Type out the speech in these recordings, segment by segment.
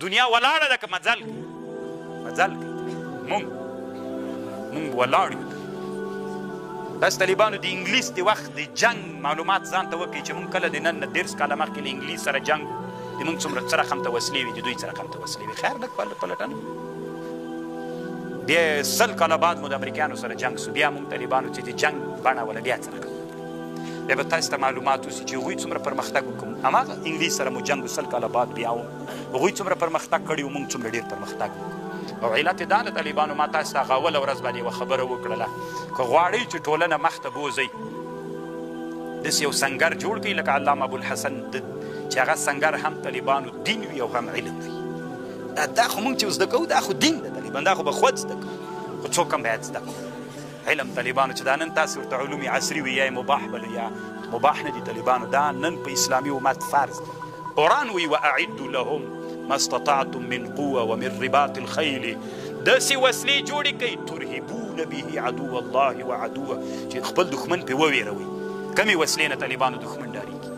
دنیا ولاړه ده که مزل کوي مزل کوي مونږ ولاړ یو تاسو طالبانو د انګلیس د وخت د جنګ معلومات ځان ته وکړئ چې مونږ کله د نن نه 10 کاله مخکې له انګلیس سره جنګ د مونږ څومره څه رقم ته وسلې وي د دوی څه رقم ته وسلې وي خیر لږ پلټنه بیا 100 کاله بعد مو د امریکایانو سره جنګ سو بیا مونږ طالبانو چې د جنګ بڼه ولا بیا څه رقم بیا به تاسو ته معلومات وسي چې هغوی څومره پرمختګ وکړو هماغه انګلیس سره مو جنګ 100 کاله بعد بیا و هغوی څومره پرمختګ کړي و مونږ څومره ډېر پرمختګ وکړو او علت یې دا د طالبانو ما تاسو ته هغه اوله ورځ باندې یوه خبره وکړله که غواړئ چې ټولنه مخته بوځئ داسې یو سنګر جوړ کړئ لکه علامه ابوالحسن چې هغه سنګر هم طالبانو دین وي او هم علم وي دا خو مونږ چې زده کوو دا خو دین د طالبان دا خو به خود زده کوو خو څوک هم باید زده کوو علم طالبانو چې دا نن تاسو ورته علوم عصري وي یا مباح بلو یا مباح نه دي طالبانو دا نن په اسلامي امت فرض دی قرآن وی واعدوا لهم ما استطعتم من قوة ومن رباط الخيل داسې وسلې جوړې کوي ترهبون به عدو الله وعدوه چې خپل دښمن پرې وویروي کمې وسلې نه طالبانو دښمن ډارېږي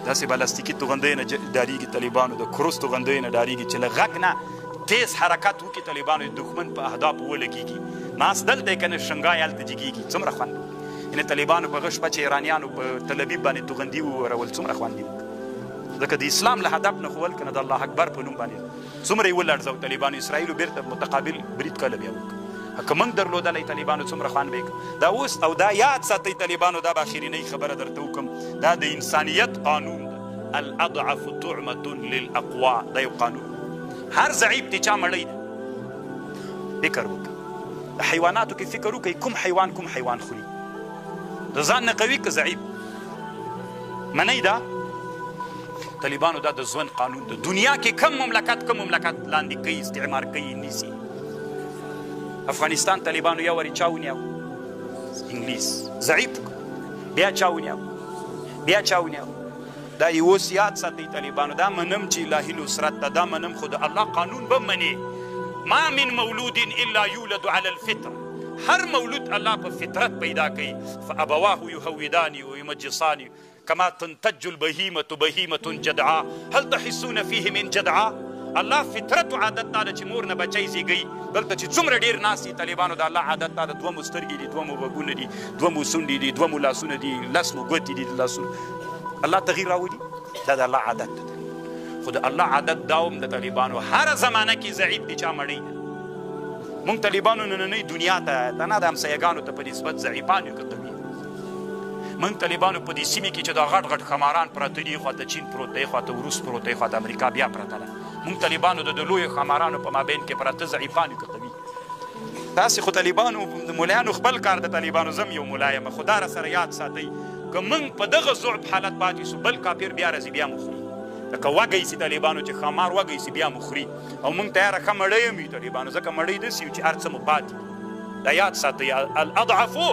داسې بلاستیکي توغندۍ نه ډارېږي طالبانو د کروس توغندۍ نه ډارېږي چې له غږ نه تیز حرکت وکړي طالبانو د دښمن په اهدافو ولګېږي ناست دلته یې که نه شنګای هلته جګېږي څومره خوند یعنې طالبانو په هغه شپه چې ایرانیانو په تل ابیب باندې توغندي وورول څومره خوند دي ځکه د اسلام له هدف نه خو ول که نه د الله اکبر په نوم باندې څومره یې ولړزو طالبانو اسرائیلو بیرته متقابل برید کله بیا وکړو که موږ درلودلی طالبانو څومره خوند به یې دا اوس او دا یاد ساتئ طالبانو دا به اخرینۍ خبره درته وکړم دا د انسانیت قانون ده الاضعف طعمة للاقوا دا یو قانون هر ضعیف دی چا مړی ده فکر وکړه د حیواناتو کې فکر وکړئ کوم حیوان خوري د ځان نه قوي که ضعیف منئ دا طالبانو دا د ژوند قانون د دنیا کې کم مملکت لاندې کوي استعمار کوي نیسي افغانستان طالبانو یو وارې چا ونیو انګلیس ضعیف بیا چا ونیو دا یې اوس یاد ساتئ طالبانو دا منم چې الهي نصرت ده دا منم خو د الله قانون به منې ما من مولود الا یولد على الفطره هر مولود الله په فطرت پیدا کوي فابواه یهوداني ویمجساني كما تنتج البهيمة بهيمة جدعاء هل تحسون فيه من جدعاء الله فطرت عادت دا چې مور نه بچی زیږي دلته چې څومره ډېر ناست دي طالبانو د الله عادت دا د دوه مو سترګې دي دوه مو غوږونه دي دوه مو سونډې دي دوه مو لاسونه دي لس مو ګوتې دي لاسونه الله تغییر راولي دا د الله عادت ده خو د الله عادت دا هم د طالبانو هره زمانه کې ضعیف دي چا مړی ده مونږ طالبانو نننۍ دنیا ته نه د همسایګانو ته په نسبت ضعیفان یو که قوي من طالبانو په دې سیمې کې چې دا غټ غټ خماران پراته دي خواته چین پروت دی خواته روس پروت دی خواته امریکا بیا پرته ده مونږ طالبانو د لویو خمارانو په مابین کې پراته ضعیفان یو که قوي تاسې خو طالبانو د ملایانو خپل کار د طالبانو زم یو ملا یم خو دا راسره یاد ساتئ که موږ په دغه ضعف حالت پاتې سو بل کافر بیا راځي بیا مو خوري لکه وږی سي طالبانو چې خمار وږی سي بیا مو خوري او موږ ته یاره ښه مړی یم وي طالبانو ځکه مړی داسې یو چې هر څه مو پاتې دا یاد ساتئ الاضعفو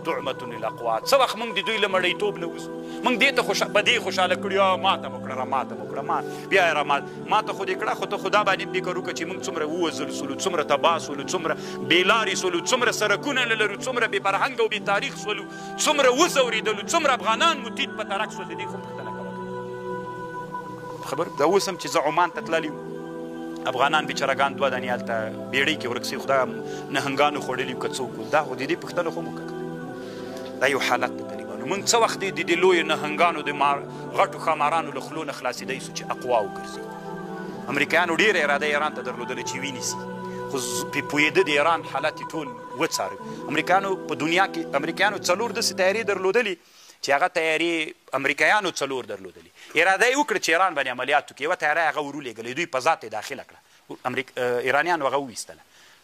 طعمة للاقوا څه وخت موږ د دوی له مړیتوب نه وځو موږ دې ته په دې خوشحاله کړي ماته مو کړه بیا یې ماته خو دې کړه خو ته خو دا باندې فکر وکړه چې موږ څومره ووځل سولو څومره تباه سولو څومره بېلارې سولو څومره سرکونه نه لرو څومره بې فرهنګه او بې تاریخ سولو څومره وځورېدلو څومره افغانان مو تیت په ترک سول د دې خو پوښتنه کوه خبر دا اوس هم چې زه عمان ته تللی افغانان بیچارهګان دوه دانې هلته بیړۍ کې ورک سوي خو دا نهنګانو خوړلي که څوک دا خو د دې پوښتنه خو مو وکړه دا یو حالت د طالبانو موږ څه وخت د دې لویو نهنګانو د غټو ښامارانو له خولو نه خلاصېدی سو چې اقوا وګرځي امریکایانو ډېره اراده ایران ته درلودله چې ونیسي خو پوهېده د ایران حالت یې ټول وڅاره امریکایانو په دنیا کې امریکایانو 4 داسې تیارې درلودلي چې هغه تیارې امریکایانو 4 درلودلي اراده یې وکړه چې ایران باندې عملیات وکړي یوه تیاره یې هغه ورولېږله دوی په ذات یې داخله کړه ایرانیانو هغه وویستله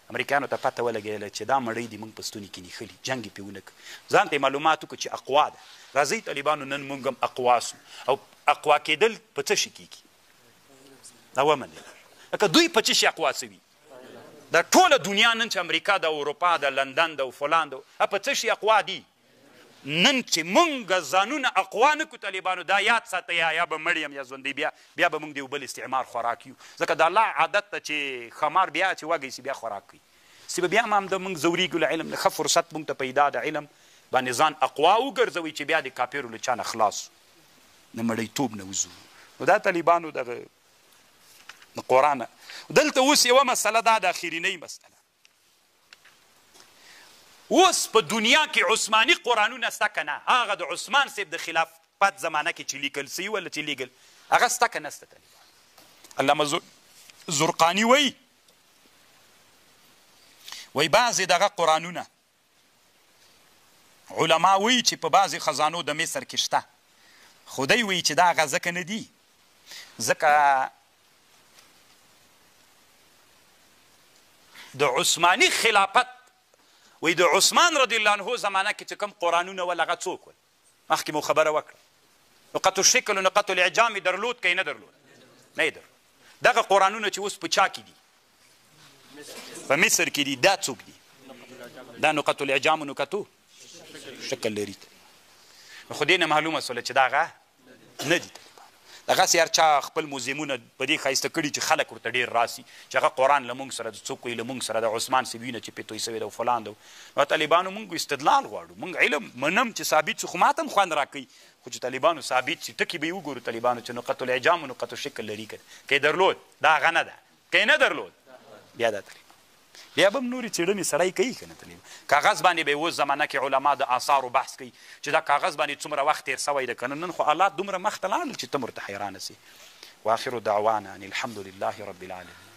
امریکایانو ته پته ولګېدله چې دا مړۍ دي موږ په ستوني کې نیښلي جنګ یې پرې ونه کړه ځان ته یې معلومات وکړو چې اقوا ده راځئ طالبانو نن موږ هم اقوا سو او اقوا کېدل په څه شي کېږي دا ومنئ لکه دوی په څه شي اقوا سوي دا ټوله دنیا نن چې امریکا د اروپا د لندن د فلان د په څه شي اقوا دي نن چې موږ ځانونه اقوا نه کړو طالبانو دا یاد ساتئ یا به مړ یم یا ژوندی بیا به موږ د یو بل استعمار خوراک یو ځکه د الله عادت ته چې خمار بیا چې وږی سي بیا خوراک کوي سي به بیا هم د موږ ځورېږو له علم نه ښه فرصت موږ ته پیدا د علم باندې ځان اقوا وګرځوئ چې بیا د کاپیرو له چا نه خلاص د مړیتوب نه وځو نو دا طالبانو دغه قرآن دلته اوس یوه مسله دا د اخرینۍ مسله اوس په دنیا کې عثماني قرآنونه شته که نه هغه د عثمان صاحب د خلافت زمانه کې چې لیکل سوي ولا چې لیکل هغه شته که نه شته طالبان علامه زرقاني وایي بعضې دغه قرآنونه علما وایي چې په بعضې خزانو د مصر کې شته خو دی وایي چې دا هغه ځکه نه دي ځکه د عثماني خلافت وایي د عثمان رضی الله عنه زمانه کې چې کوم قرآنونه ول هغه څوک ول مخکې مو خبره وکړه نقط الشکل و نقط الاعجام یې درلود که یې نه درلود نه یې درلود دغه قرآنونه چې اوس په چا کې دي په مصر کې دي دا څوک دي دا نقط الاعجام و نقطو شکل لري خو دې نه معلومه سوله چې دا هغه نه دي دغسې هر چا خپل موزیمونه په دې ښایسته کړي چې خلک ورته ډېر راسي چې هغه قرآن له موږ سره د څوک وایي له موږ سره د عثمان صاحب وینه چې پې توی سوی ده او فلان ده نو طالبانو موږ استدلال غواړو موږ علم منم چې ثابت شو خو ما ته هم خوند راکوي خو چې طالبانو ثابت شي ټکي به یې وګورو طالبانو چې نقط الاعجام و نقط الشکل لري که که یې درلود دا هغه نه ده که یې نه درلود بیا دا طالبان بیا به هم نورې څېړنې سړی کوي که نه طالبان کاغذ باندې به یې اوس زمانه کې علما د آثارو بحث کوي چې دا کاغذ باندې څومره وخت تېر سوی ده که نه نن خو حالات دومره مخته لاړل چې ته ورته حیرانه سي واخر دعوانا ان الحمد لله رب العالمين